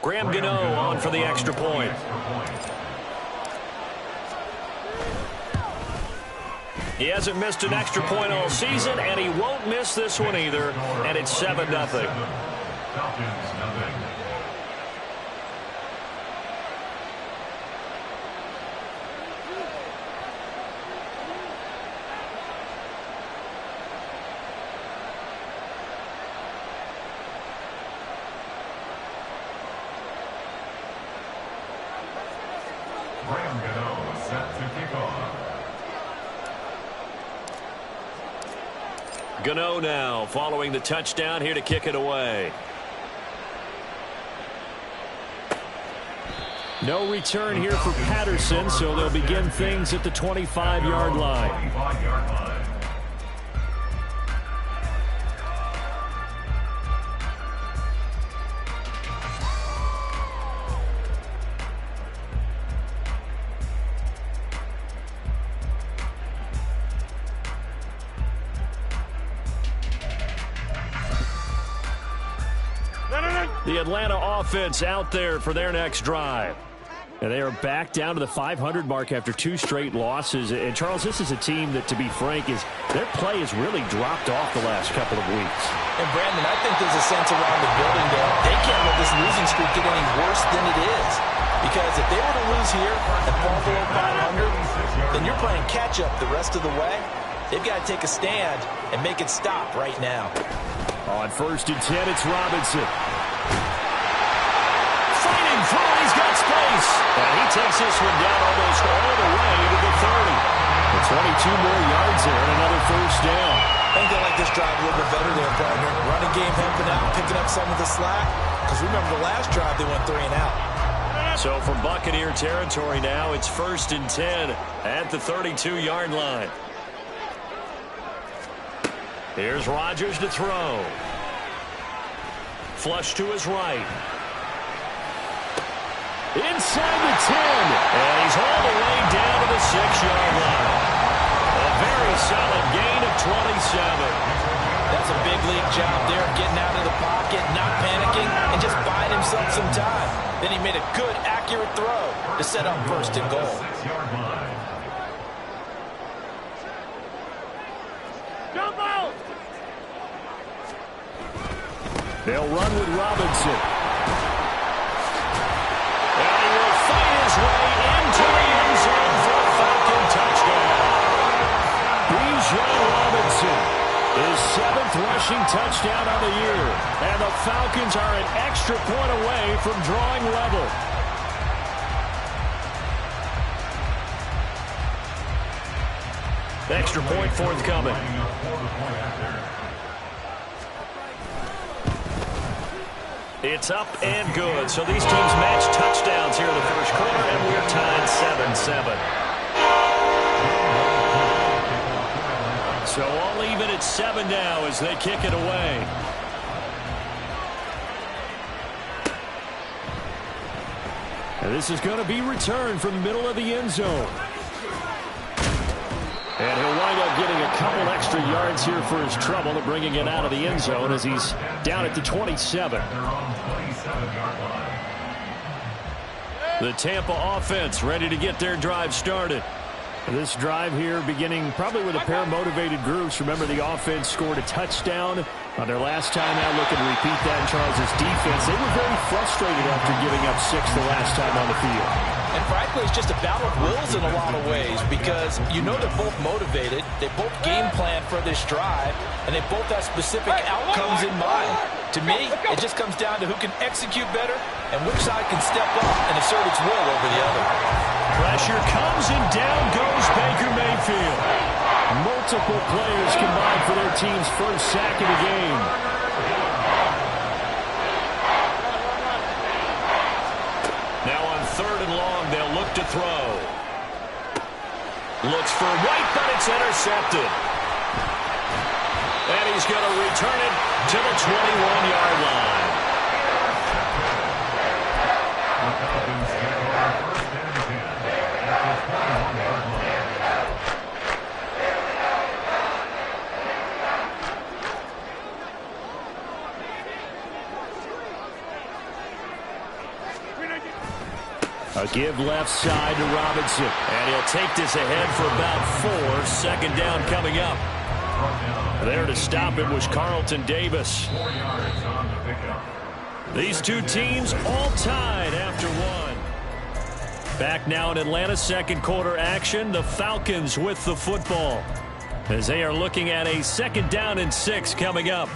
Graham Gano on for the extra point. He hasn't missed an extra point all season, and he won't miss this one either, and it's 7-0. Falcons, nothing. Graham Gano set to kick off. Gano now following the touchdown here to kick it away. No return here for Patterson, so they'll begin things at the 25-yard line. 25-yard line. The Atlanta offense out there for their next drive. And they are back down to the 500 mark after 2 straight losses. And, Charles, this is a team that, to be frank, their play has really dropped off the last couple of weeks. And, Brandon, I think there's a sense around the building that they can't let this losing streak get any worse than it is. Because if they were to lose here and fall below 500, then you're playing catch-up the rest of the way. They've got to take a stand and make it stop right now. On 1st and 10, it's Robinson. Fighting through, he's got space. And he takes this one down almost all the way to the 30. And 22 more yards there and another 1st down. I think they like this drive a little bit better there, partner. Running game helping out, picking up some of the slack. Because remember the last drive, they went 3 and out. So from Buccaneer territory now, it's 1st and 10 at the 32-yard line. Here's Rodgers to throw. Flush to his right. Inside the 10. And he's all the way down to the 6-yard line. A very solid gain of 27. That's a big league job there, getting out of the pocket, not panicking, and just buying himself some time. Then he made a good, accurate throw to set up 1st and goal. 6-yard line. Jump out! They'll run with Robinson. And he will fight his way into the end zone for a Falcon touchdown. Bijan Robinson, his 7th rushing touchdown on the year. And the Falcons are an extra point away from drawing level. Extra point forthcoming. It's up and good. So these teams match touchdowns here in the 1st quarter, and we're tied 7-7. So all even at 7 now as they kick it away. And this is going to be returned from the middle of the end zone. And he'll wind up getting a couple extra yards here for his trouble to bringing it out of the end zone as he's down at the 27. The Tampa offense ready to get their drive started. This drive here beginning probably with a pair of motivated groups. Remember, the offense scored a touchdown on their last time out. Looking to repeat that in Charles' defense. They were very frustrated after giving up 6 the last time on the field. And frankly, it's just a battle of wills in a lot of ways because you know they're both motivated. They both game plan for this drive, and they both have specific outcomes in mind. To me, it just comes down to who can execute better and which side can step up and assert its will over the other. Pressure comes and down goes Baker Mayfield. Multiple players combined for their team's 1st sack of the game. Now on 3rd and long, they'll look to throw. Looks for White, but it's intercepted. And he's going to return it to the 21-yard line. A give left side to Robinson. And he'll take this ahead for about 4. Second down coming up. There to stop it was Carlton Davis. 4 yards on the pickup. These two teams all tied after one. Back now in Atlanta, second quarter action. The Falcons with the football as they are looking at a 2nd down and 6 coming up.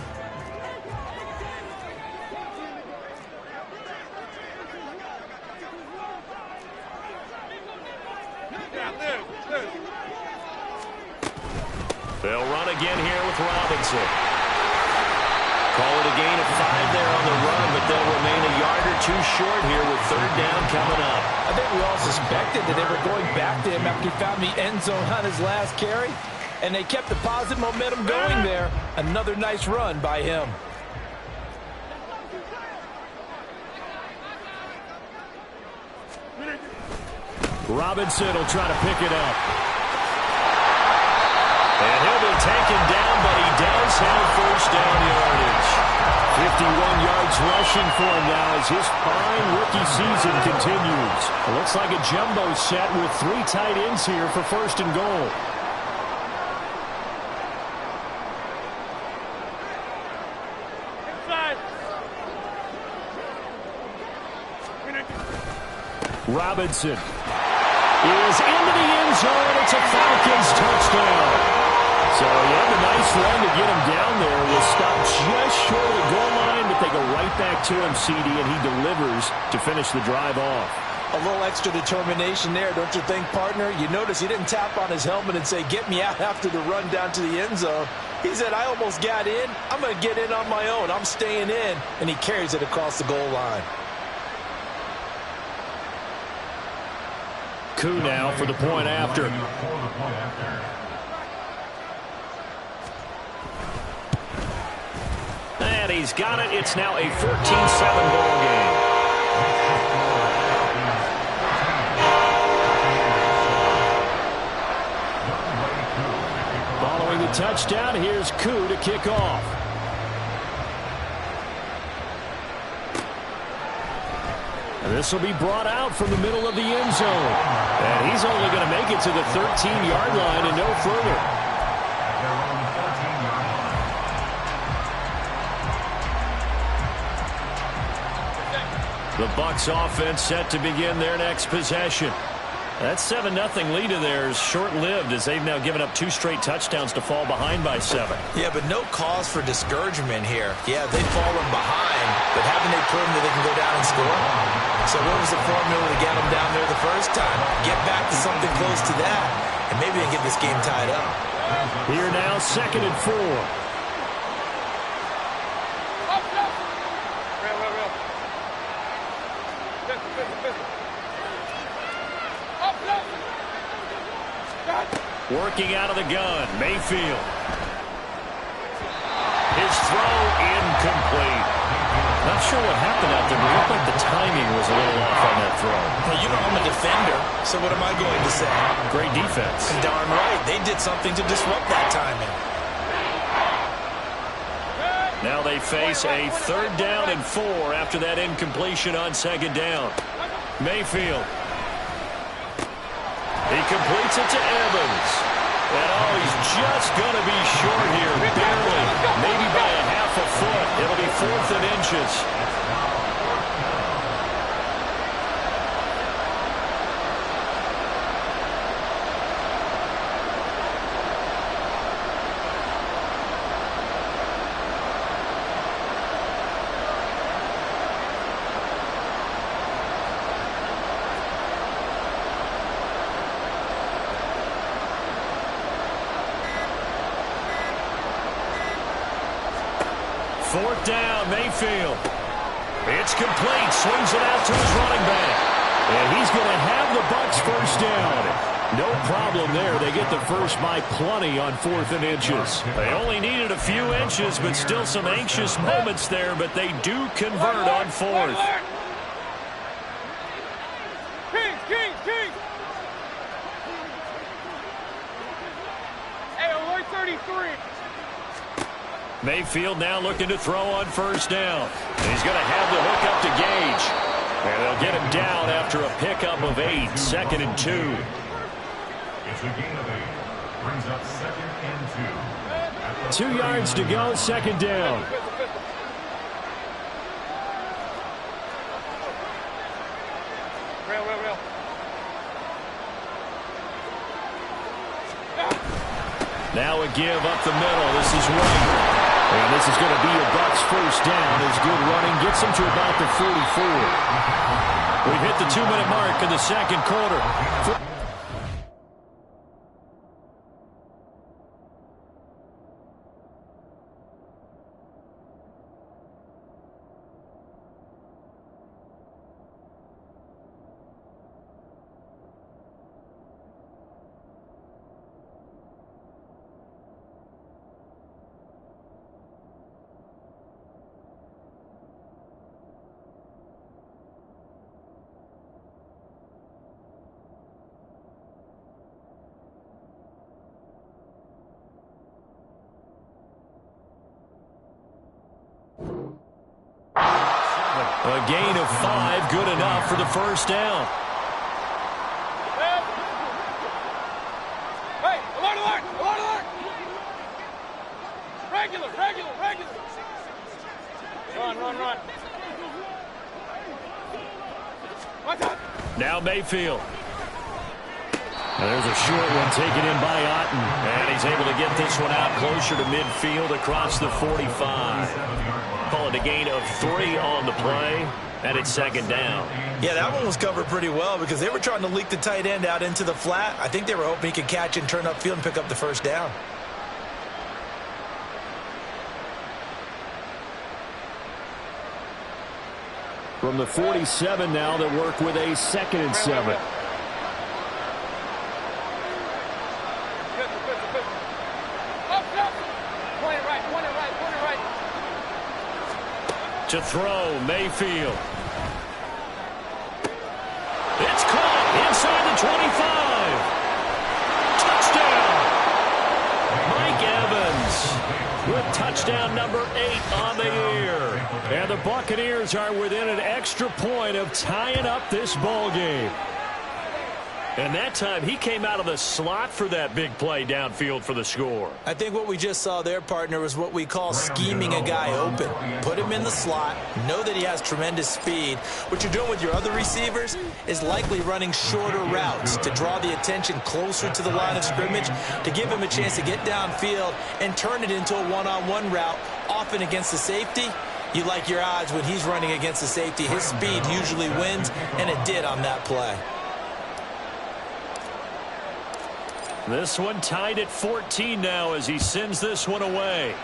They'll run again here with Robinson. Call it a gain of 5 there on the run, but they'll remain a yard or 2 short here with 3rd down coming up. I think we all suspected that they were going back to him after he found the end zone on his last carry, and they kept the positive momentum going there. Another nice run by him. Robinson will try to pick it up. And he'll be taken down, but he does have 1st down yardage. 51 yards rushing for him now as his fine rookie season continues. It looks like a jumbo set with 3 tight ends here for 1st and goal. Robinson is into the end zone. It's a Falcons touchdown. So, yeah, the nice run to get him down there was stopped just short of the goal line, but they go right back to him, CD, and he delivers to finish the drive off. A little extra determination there, don't you think, partner? You notice he didn't tap on his helmet and say, get me out after the run down to the end zone. He said, I almost got in. I'm going to get in on my own. I'm staying in. And he carries it across the goal line. Coup now for the point after. And he's got it. It's now a 14-7 ball game. Following the touchdown, here's Coup to kick off. And this will be brought out from the middle of the end zone. And he's only going to make it to the 13-yard line and no further. The Bucs offense set to begin their next possession. That 7-0 lead of theirs short-lived as they've now given up 2 straight touchdowns to fall behind by 7. Yeah, but no cause for discouragement here. Yeah, they've fallen behind, but haven't they proven that they can go down and score? So what was the formula to get them down there the first time? Get back to something close to that, and maybe they can get this game tied up. Here now, 2nd and 4. Working out of the gun, Mayfield. His throw incomplete. Not sure what happened out there, but it looked like the timing was a little off on that throw. Well, you know I'm a defender, so what am I going to say? Great defense. Darn right. They did something to disrupt that timing. Now they face a 3rd down and 4 after that incompletion on 2nd down. Mayfield. He completes it to Evans. And he's just going to be short here, barely, maybe by a half a foot. It'll be 4th and inches. Fourth down, Mayfield. It's complete. Swings it out to his running back. And he's going to have the Bucs 1st down. No problem there. They get the first by plenty on 4th and inches. They only needed a few inches, but still some anxious moments there. But they do convert on 4th. King. Hey, alert 33. Mayfield now looking to throw on 1st down. And he's going to have the hook up to Gage. And they'll get him down after after a pickup of 8, 2nd and 2. It's a gain of 8. Brings up 2nd and 2. 2 yards to go, 2nd down. Real. Now a give up the middle. This is White. And this is going to be a Bucs first down as good running gets them to about the 44. We've hit the 2-minute mark in the second quarter. A gain of 5, good enough for the first down. Hey, alert! Regular. Run. Now Mayfield. There's a short one taken in by Otten. And he's able to get this one out closer to midfield across the 45. Call it a gain of 3 on the play. And it's 2nd down. Yeah, that one was covered pretty well because they were trying to leak the tight end out into the flat. I think they were hoping he could catch and turn upfield and pick up the first down. From the 47 now, they work with a 2nd and 7. Point it right. To throw, Mayfield. It's caught inside the 25. Touchdown. Mike Evans with touchdown number 8 on the year. And the Buccaneers are within an extra point of tying up this ball game. And that time, he came out of the slot for that big play downfield for the score. I think what we just saw there, partner, was what we call scheming a guy open. Put him in the slot, know that he has tremendous speed. What you're doing with your other receivers is likely running shorter routes to draw the attention closer to the line of scrimmage, to give him a chance to get downfield and turn it into a one-on-one route, often against the safety. You like your odds when he's running against the safety. His speed usually wins, and it did on that play. This one tied at 14 now as he sends this one away.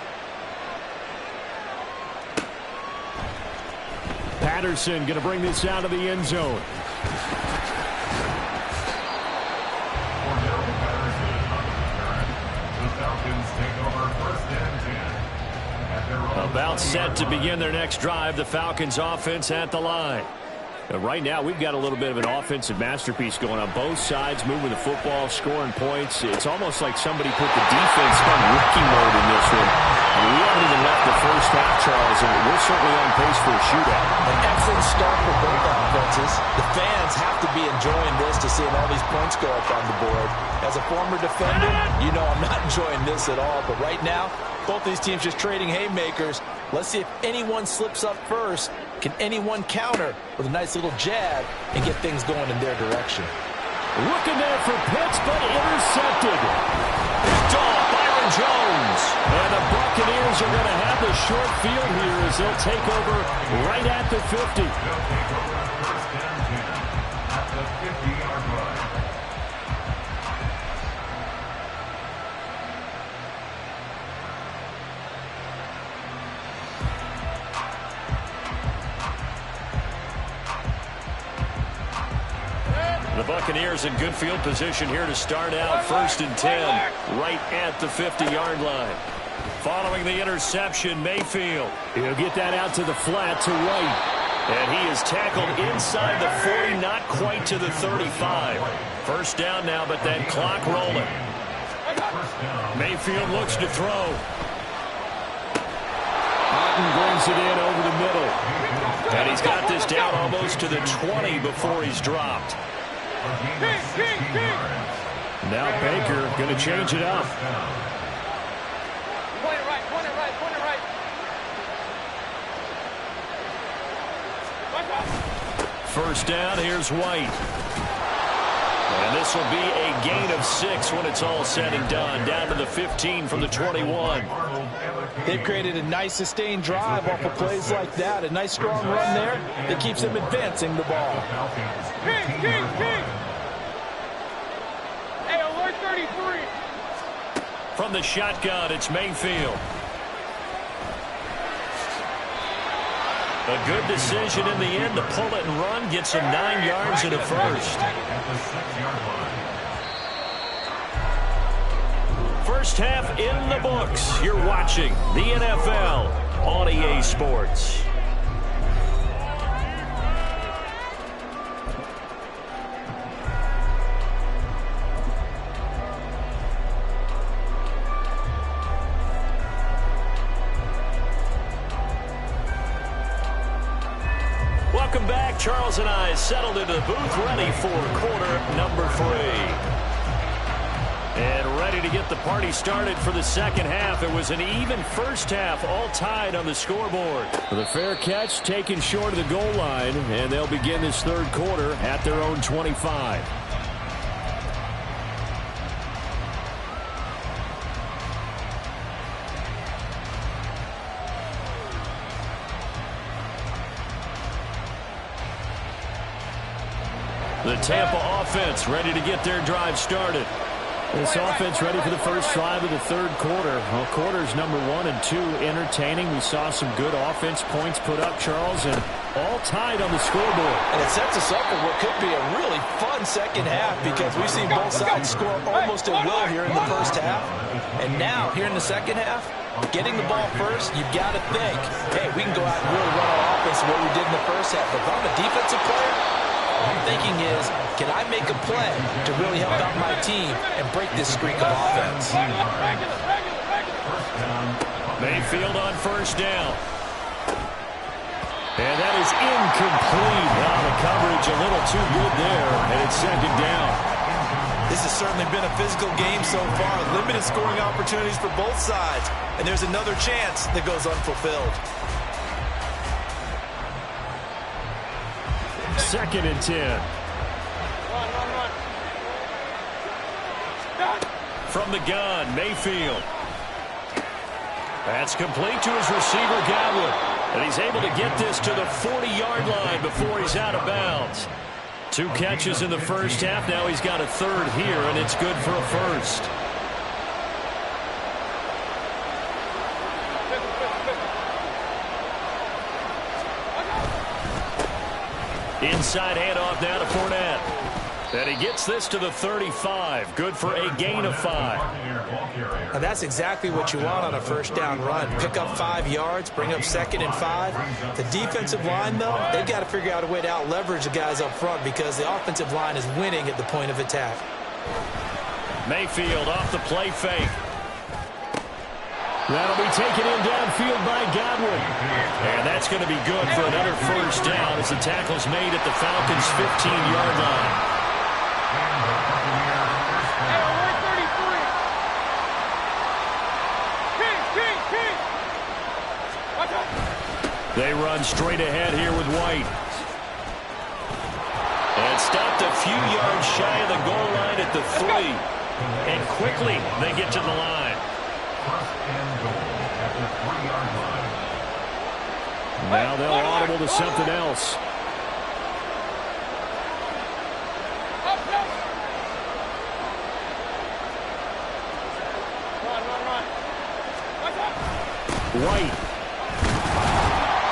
Patterson going to bring this out of the end zone. About set to begin their next drive. The Falcons offense at the line. Right now, we've got a little bit of an offensive masterpiece going on both sides, moving the football, scoring points. It's almost like somebody put the defense on rookie mode in this one. I mean, we haven't even left the first half, Charles, and we're certainly on pace for a shootout. An excellent start for both offenses. The fans have to be enjoying this to seeing all these points go up on the board. As a former defender, you know I'm not enjoying this at all. But right now, both these teams just trading haymakers. Let's see if anyone slips up first. Can anyone counter with a nice little jab and get things going in their direction? Looking there for Pitts, but intercepted. Picked off Byron Jones. And the Buccaneers are going to have the short field here as they'll take over right at the 50. At the 50-yard line. The Buccaneers in good field position here to start out 1st and 10 right at the 50-yard line. Following the interception, Mayfield. He'll get that out to the flat to White. And he is tackled inside the 40, not quite to the 35. First down now, but that clock rolling. Mayfield looks to throw. Otten brings it in over the middle. And he's got this down almost to the 20 before he's dropped. Now Baker going to change it up. Point it right, point it right, point it right. First down, here's White. And this will be a gain of 6 when it's all said and done. Down to the 15 from the 21. They've created a nice sustained drive off of plays like that. A nice strong run there that keeps them advancing the ball. King. Hey, alert 33. From the shotgun, it's Mayfield. A good decision in the end to pull it and run. Gets him 9 yards and a first. First half in the books. You're watching the NFL on EA Sports. Welcome back. Charles and I settled into the booth, ready for quarter number 3. And ready to get the party started for the second half. It was an even first half, all tied on the scoreboard. The fair catch taken short of the goal line, and they'll begin this third quarter at their own 25. The Tampa offense ready to get their drive started. This offense ready for the first drive of the third quarter. Well, quarters number 1 and 2 entertaining. We saw some good offense points put up, Charles, and all tied on the scoreboard. And it sets us up for what could be a really fun second half because we've seen both sides score almost at will here in the first half. And now, here in the second half, getting the ball first, you've got to think, hey, we can go out and really run our offense the way we did in the first half. But if I'm a defensive player, what I'm thinking is, can I make a play to really help out my team and break this streak of offense? Mayfield on first down. And that is incomplete. Now the coverage a little too good there, and it's second down. This has certainly been a physical game so far. Limited scoring opportunities for both sides. And there's another chance that goes unfulfilled. Second and 10. Run. From the gun, Mayfield. That's complete to his receiver, Godwin. And he's able to get this to the 40-yard line before he's out of bounds. 2 catches in the first half. Now he's got a third here, and it's good for a first. Inside handoff now to Fournette. And he gets this to the 35. Good for a gain of 5. Now that's exactly what you want on a first down run. Pick up 5 yards, bring up second and 5. The defensive line, though, they've got to figure out a way to out-leverage the guys up front because the offensive line is winning at the point of attack. Mayfield off the play fake. That'll be taken in downfield by Godwin. And that's going to be good for another first down as the tackle's made at the Falcons' 15-yard line. They run straight ahead here with White. And stopped a few yards shy of the goal line at the 3. And quickly they get to the line. Now they'll audible to something else. White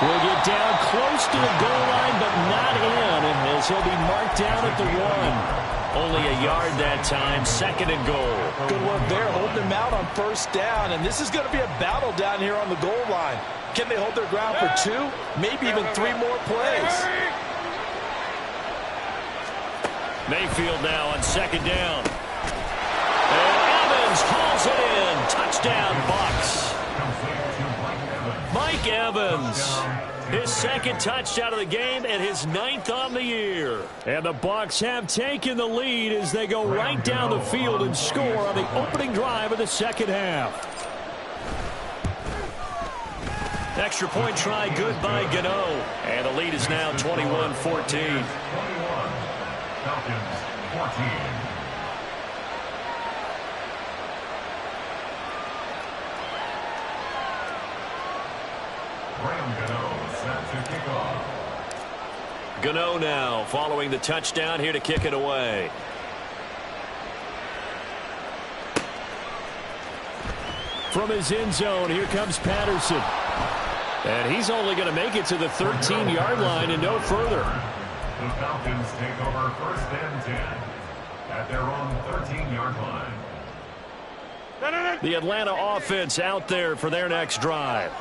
will get down close to the goal line, but not in, as he'll be marked down at the 1. Only a yard that time, second and goal. Good work there, holding them out on first down, and this is going to be a battle down here on the goal line. Can they hold their ground for 2, maybe even 3 more plays? Mayfield now on second down. And Evans hauls it in. Touchdown, Bucs. Mike Evans. His second touchdown of the game and his 9th on the year. And the Bucs have taken the lead as they go right down the field and score on the opening drive of the second half. Extra point try good by Gano. And the lead is now 21-14. 21. Falcons 14. To kick off. Gano now following the touchdown here to kick it away. From his end zone, here comes Patterson. And he's only going to make it to the 13-yard line and no further. The Falcons take over 1st and 10 at their own 13-yard line. The Atlanta offense out there for their next drive.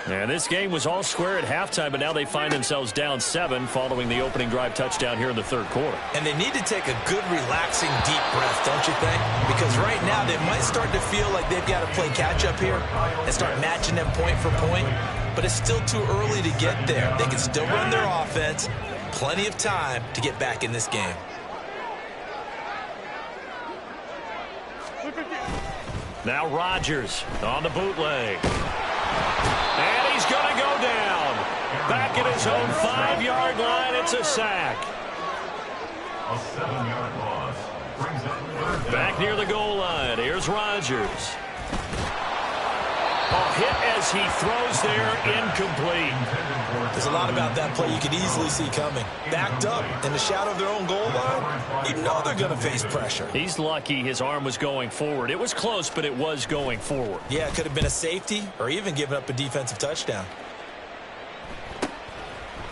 And this game was all square at halftime, but now they find themselves down 7 following the opening drive touchdown here in the 3rd quarter. And they need to take a good, relaxing, deep breath, don't you think? Because right now they might start to feel like they've got to play catch-up here and start matching them point for point. But it's still too early to get there. They can still run their offense. Plenty of time to get back in this game. Now Rodgers on the bootleg. And he's going to go down. Back at his own 5-yard line, it's a sack. A 7-yard loss brings up 3rd down. Back near the goal line, here's Rodgers. A hit as he throws there, incomplete. There's a lot about that play you could easily see coming. Backed up in the shadow of their own goal line, you know they're going to face pressure. He's lucky his arm was going forward. It was close, but it was going forward. Yeah, it could have been a safety or even given up a defensive touchdown.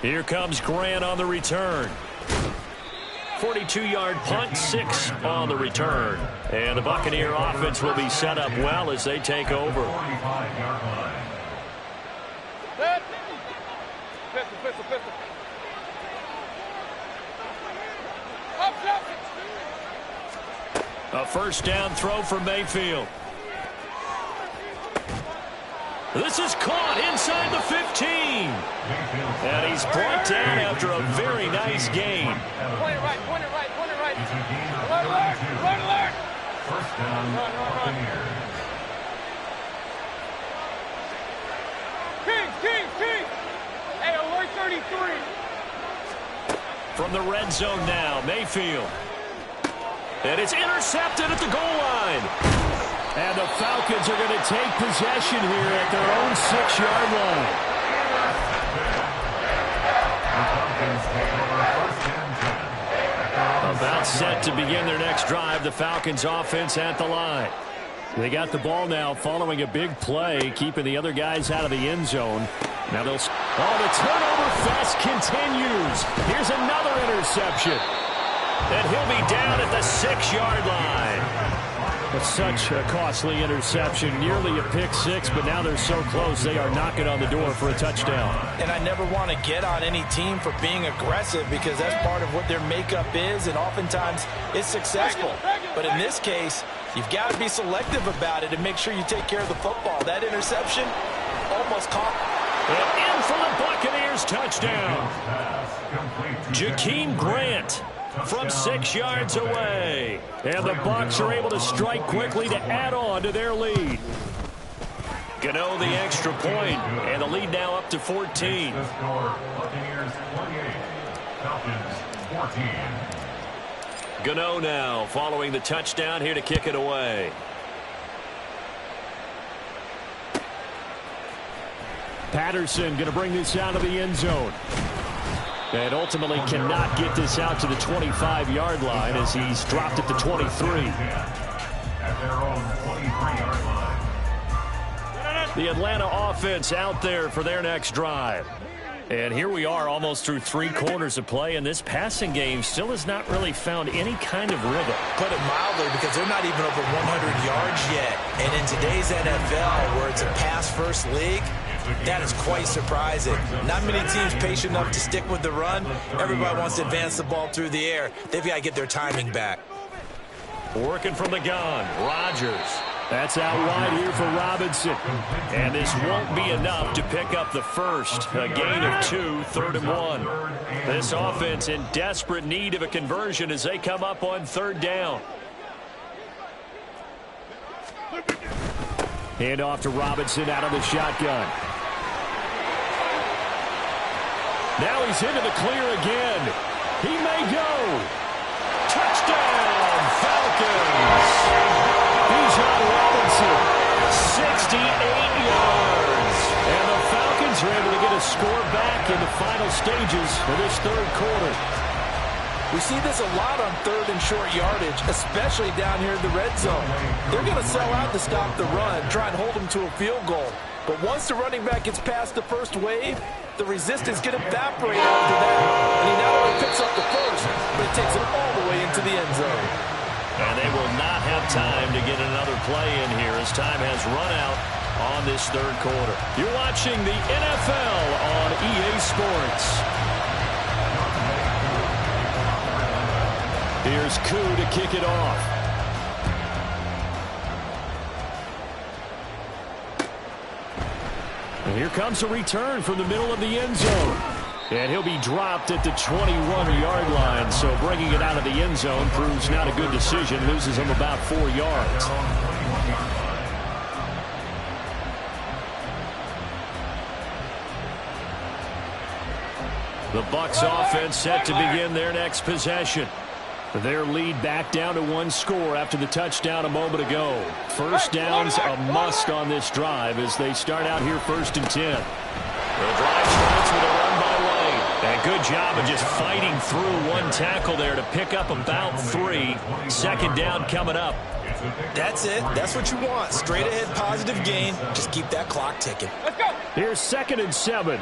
Here comes Grant on the return. 42-yard punt, 6 on the return. And the Buccaneer offense will be set up well as they take over. 45-yard line. Pistol. A first down throw for Mayfield. This is caught inside the 15. And he's brought down after a very nice gain. Point it right. It's a gain of Alert. 32. First down, Buccaneers. King. Hey, alert 33. From the red zone now, Mayfield. And it's intercepted at the goal line. And the Falcons are going to take possession here at their own 6-yard line. The Falcons take over 1st and 10. About set to begin their next drive, the Falcons offense at the line. They got the ball now following a big play, keeping the other guys out of the end zone. Now they'll... Oh, the turnover fest continues. Here's another interception. And he'll be down at the 6-yard line. It's such a costly interception, nearly a pick 6, but now they're so close they are knocking on the door for a touchdown. And I never want to get on any team for being aggressive because that's part of what their makeup is, and oftentimes it's successful. But in this case, you've got to be selective about it and make sure you take care of the football. That interception almost caught. And in for the Buccaneers touchdown. Jakeem Grant from 6 yards away. And the Bucs are able to strike quickly to add on to their lead. Gano the extra point, and the lead now up to 14. The score, Buccaneers 28, Falcons 14. Gano now following the touchdown here to kick it away. Patterson going to bring this out of the end zone. And ultimately cannot get this out to the 25-yard line as he's dropped at the 23. At their own 23-yard line. The Atlanta offense out there for their next drive. And here we are almost through 3 quarters of play, and this passing game still has not really found any kind of rhythm. Put it mildly, because they're not even over 100 yards yet. And in today's NFL, where it's a pass-first league, that is quite surprising. Not many teams patient enough to stick with the run. Everybody wants to advance the ball through the air. They've got to get their timing back. Working from the gun, Rodgers. That's out wide here for Robinson. And this won't be enough to pick up the first. A gain of 2, 3rd and 1. This offense in desperate need of a conversion as they come up on 3rd down. Hand off to Robinson out of the shotgun. Now he's into the clear again. He may go. Touchdown, Falcons. Bijan Robinson, 68 yards. And the Falcons are able to get a score back in the final stages of this 3rd quarter. We see this a lot on 3rd and short yardage, especially down here in the red zone. They're going to sell out to stop the run, try and hold them to a field goal. But once the running back gets past the first wave, the resistance can evaporate after that. And he not only picks up the first, but he takes it all the way into the end zone. And they will not have time to get another play in here as time has run out on this 3rd quarter. You're watching the NFL on EA Sports. Here's Koo to kick it off. And here comes a return from the middle of the end zone. And he'll be dropped at the 21-yard line. So bringing it out of the end zone proves not a good decision. Loses him about 4 yards. The Bucs offense set to begin their next possession. Their lead back down to 1 score after the touchdown a moment ago. First down's a must on this drive as they start out here 1st and 10. The drive starts with a run by Wayne. And good job of just fighting through 1 tackle there to pick up about 3. 2nd down coming up. That's it. That's what you want. Straight ahead positive gain. Just keep that clock ticking. Let's go. Here's 2nd and 7.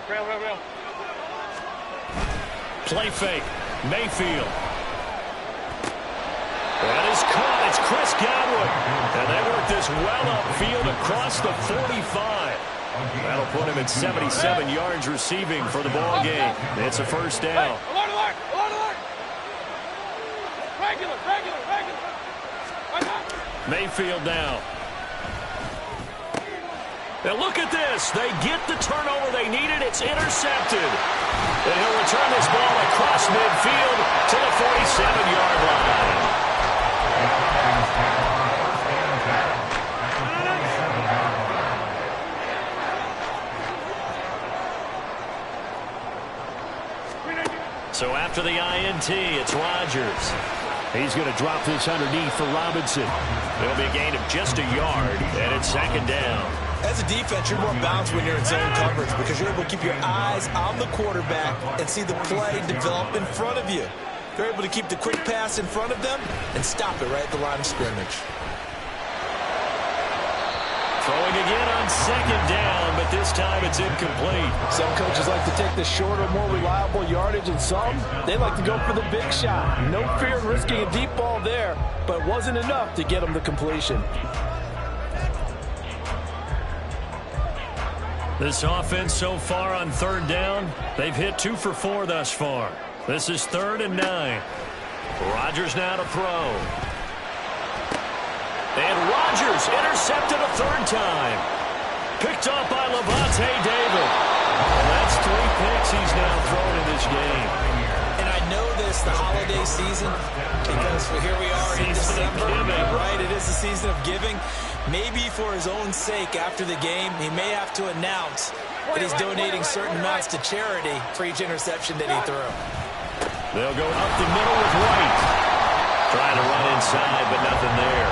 Real. Play fake. Mayfield. That is caught. It's Chris Godwin. And they work this well upfield across the 45. That'll put him at 77 yards receiving for the ball game. It's a 1st down. Alert. Regular. Mayfield now. And look at this. They get the turnover they needed. It's intercepted. And he'll return this ball across midfield to the 47-yard line. So after the INT, it's Rodgers. He's going to drop this underneath for Robinson. It'll be a gain of just a yard, and it's 2nd down. As a defense, you're more balanced when you're in zone coverage because you're able to keep your eyes on the quarterback and see the play develop in front of you. You're able to keep the quick pass in front of them and stop it right at the line of scrimmage. Throwing again on 2nd down, but this time it's incomplete. Some coaches like to take the shorter, more reliable yardage, and some, they like to go for the big shot. No fear in risking a deep ball there, but it wasn't enough to get them the completion. This offense so far on 3rd down, they've hit 2 for 4 thus far. This is 3rd and 9. Rodgers now to throw. And Rodgers intercepted a 3rd time. Picked off by Levante David. And that's 3 picks he's now thrown in this game. And I know this, the holiday season, because here we are in December, right? It is the season of giving. Maybe for his own sake after the game, he may have to announce that he's donating certain amounts to charity for each interception that he threw. They'll go up the middle with White. Trying to run inside, but nothing there.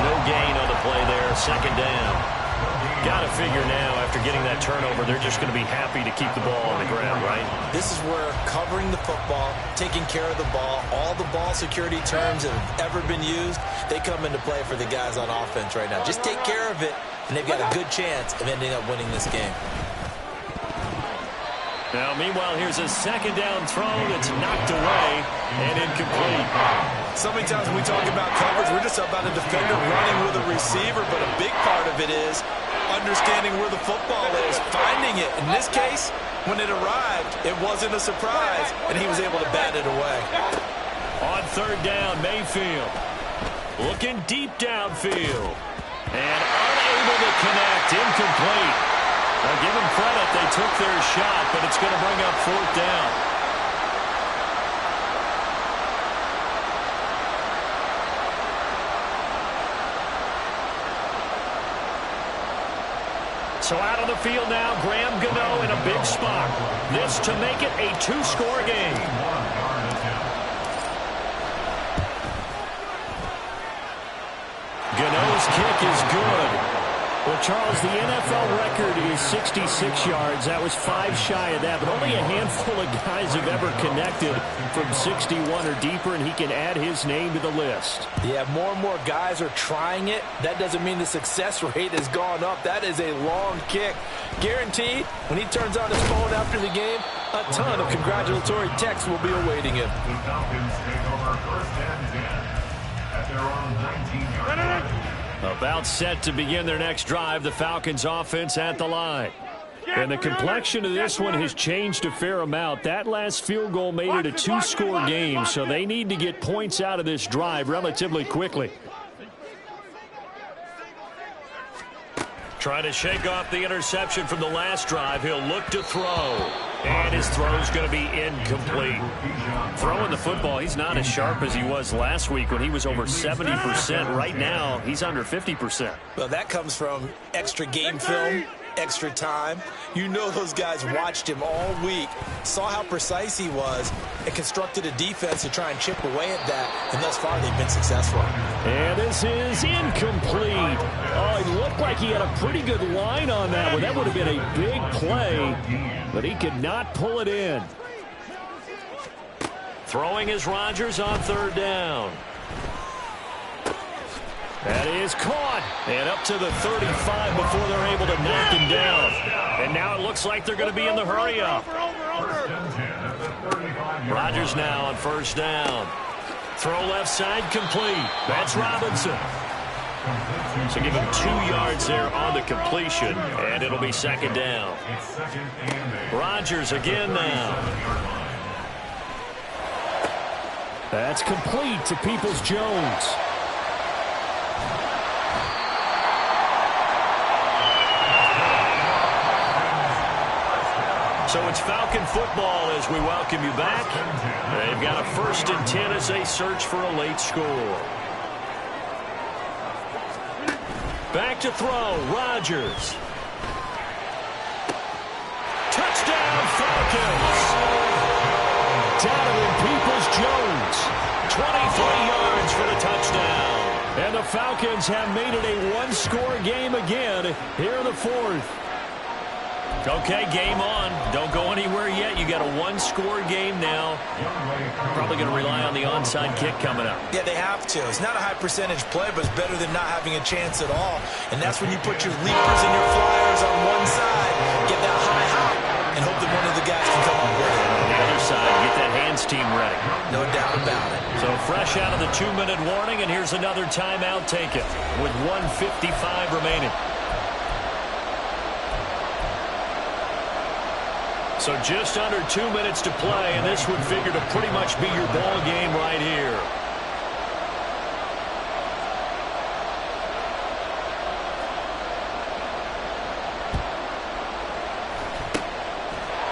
No gain on the play there. 2nd down. Got to figure now, after getting that turnover, they're just going to be happy to keep the ball on the ground, right? This is where covering the football, taking care of the ball, all the ball security terms that have ever been used, they come into play for the guys on offense right now. Just take care of it, and they've got a good chance of ending up winning this game. Now, meanwhile, here's a 2nd down throw that's knocked away and incomplete. So many times when we talk about coverage, we're just about a defender running with a receiver, but a big part of it is understanding where the football is, finding it. In this case, when it arrived, it wasn't a surprise, and he was able to bat it away. On third down, Mayfield looking deep downfield and unable to connect, incomplete. Now give them credit, they took their shot, but it's going to bring up fourth down. So out on the field now, Graham Gano in a big spot. This to make it a two-score game. Gano's kick is good. Well, Charles, the NFL record is 66 yards. That was 5 shy of that, but only a handful of guys have ever connected from 61 or deeper, and he can add his name to the list. Yeah, more and more guys are trying it. That doesn't mean the success rate has gone up. That is a long kick. Guaranteed, when he turns on his phone after the game, a ton of congratulatory texts will be awaiting him. The Falcons take over first and 10 at their own 19-yard line. About set to begin their next drive, the Falcons offense at the line. And the complexion of this one has changed a fair amount. That last field goal made it a two-score game, so they need to get points out of this drive relatively quickly. Trying to shake off the interception from the last drive. He'll look to throw. And his throw's going to be incomplete. Throwing the football, he's not as sharp as he was last week when he was over 70%. Right now, he's under 50%. Well, that comes from extra game film, extra time. You know those guys watched him all week, saw how precise he was, and constructed a defense to try and chip away at that, and thus far they've been successful. And this is incomplete. Oh, it looked like he had a pretty good line on that one. That would have been a big play, but he could not pull it in. Throwing is Rodgers on third down. That is caught. And up to the 35 before they're able to knock him down. And now it looks like they're going to be in the hurry-up. Rodgers now on first down. Throw left side complete. That's Robinson. So give him 2 yards there on the completion, and it'll be second down. Rodgers again now. That's complete to Peoples-Jones. So it's Falcon football as we welcome you back. They've got a 1st and 10 as they search for a late score. Back to throw, Rodgers. Touchdown, Falcons. Donovan Peoples-Jones, 23 yards for the touchdown. And the Falcons have made it a one-score game again here in the 4th. Okay, game on. Don't go anywhere yet. You got a one-score game now. Probably going to rely on the onside kick coming up. Yeah, they have to. It's not a high-percentage play, but it's better than not having a chance at all. And that's when you put your leapers and your flyers on one side, get that high hop, and hope that one of the guys can come up with it. On the other side, get that hands team ready. No doubt about it. So fresh out of the 2-minute warning, and here's another timeout taken with 1:55 remaining. So just under 2 minutes to play, and this would figure to pretty much be your ball game right here.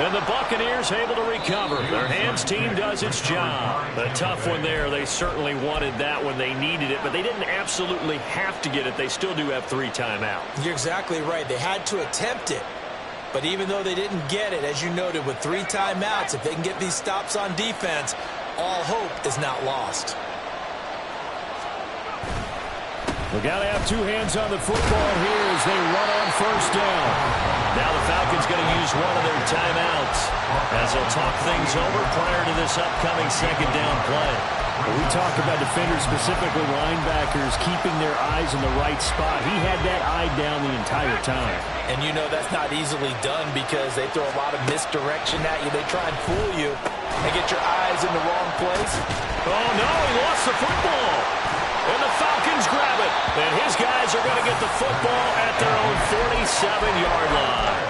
And the Buccaneers able to recover. Their hands team does its job. A tough one there. They certainly wanted that when they needed it, but they didn't absolutely have to get it. They still do have 3 timeouts. You're exactly right. They had to attempt it. But even though they didn't get it, as you noted, with 3 timeouts, if they can get these stops on defense, all hope is not lost. We got to have 2 hands on the football here as they run on first down. Now the Falcons going to use one of their timeouts as they'll talk things over prior to this upcoming second down play. We talk about defenders, specifically linebackers, keeping their eyes in the right spot. He had that eye down the entire time. And you know that's not easily done because they throw a lot of misdirection at you. They try and fool you and get your eyes in the wrong place. Oh, no, he lost the football. And the Falcons grab it. And his guys are going to get the football at their own 47-yard line.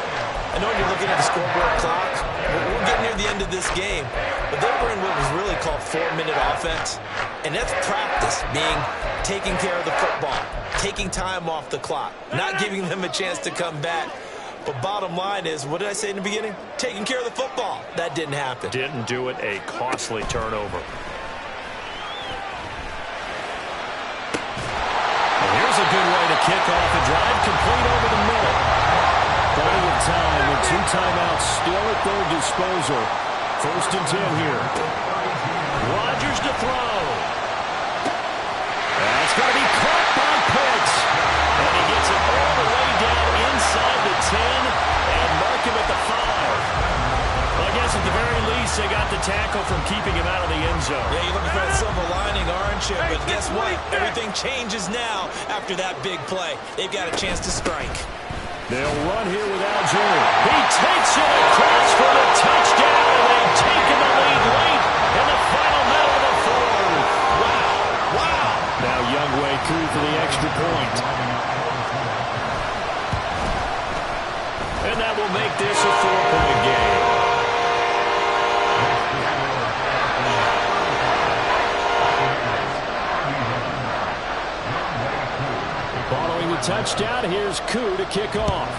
I know you're looking at the scoreboard clock. We're getting near the end of this game. But they were in what was really called 4-minute offense. And that's practice, being taking care of the football, taking time off the clock, not giving them a chance to come back. But bottom line is, what did I say in the beginning? Taking care of the football. That didn't happen. Didn't do it. A costly turnover. And here's a good way to kick off a drive, complete over the middle. Plenty of time and 2 timeouts still at their disposal. 1st and 10 here. Rodgers to throw. That's going to be caught by Pitts. And he gets it all the way down inside the 10 and mark him at the 5. Well, I guess at the very least they got the tackle from keeping him out of the end zone. Yeah, you're looking for that silver lining, aren't you? But guess what? Everything changes now after that big play. They've got a chance to strike. They'll run here with Algier. He takes it across for the touchdown, and they've taken the lead late in the final minute of the 4th. Wow. Wow. Now Youngway through for the extra point. And that will make this a 4-point game. Following the touchdown, here's Koo to kick off.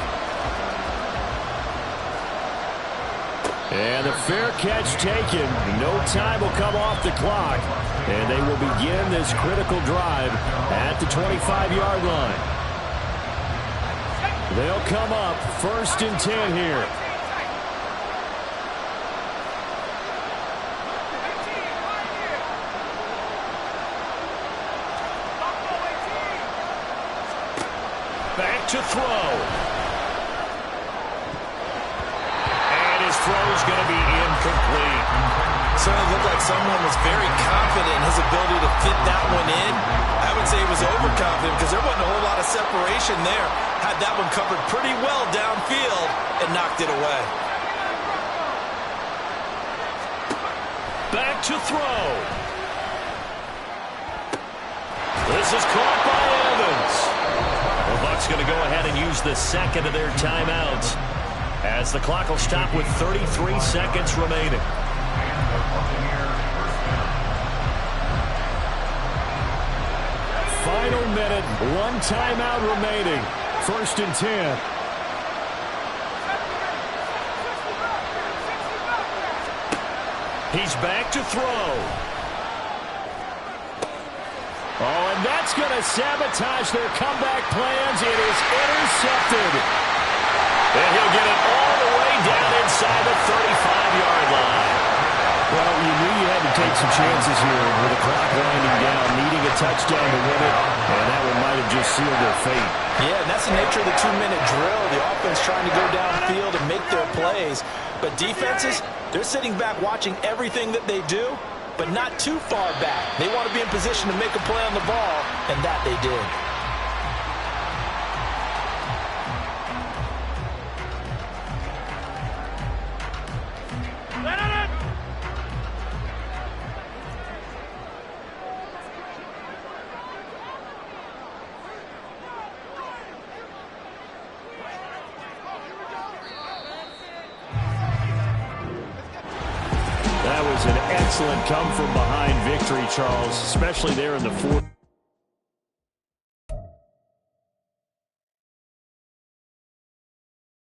And the fair catch taken. No time will come off the clock. And they will begin this critical drive at the 25-yard line. They'll come up 1st and 10 here. Back to throw. And his throw's going to be incomplete. Certainly looked like someone was very confident in his ability to fit that one in. I would say he was overconfident because there wasn't a whole lot of separation there. Had that one covered pretty well downfield and knocked it away. Back to throw. This is caught by Evans. The Bucs going to go ahead and use the second of their timeouts as the clock will stop with 33 seconds remaining. Final minute, 1 timeout remaining. 1st and 10. He's back to throw. Oh, and that's going to sabotage their comeback plans. It is intercepted. And he'll get it all the way down inside the 35-yard line. Well, you knew you had to take some chances here with the clock winding down, needing a touchdown to win it, and that one might have just sealed their fate. Yeah, and that's the nature of the 2-minute drill. The offense trying to go downfield and make their plays. But defenses, they're sitting back watching everything that they do, but not too far back. They want to be in position to make a play on the ball, and that they did. That was an excellent come-from-behind victory, Charles, especially there in the 4th.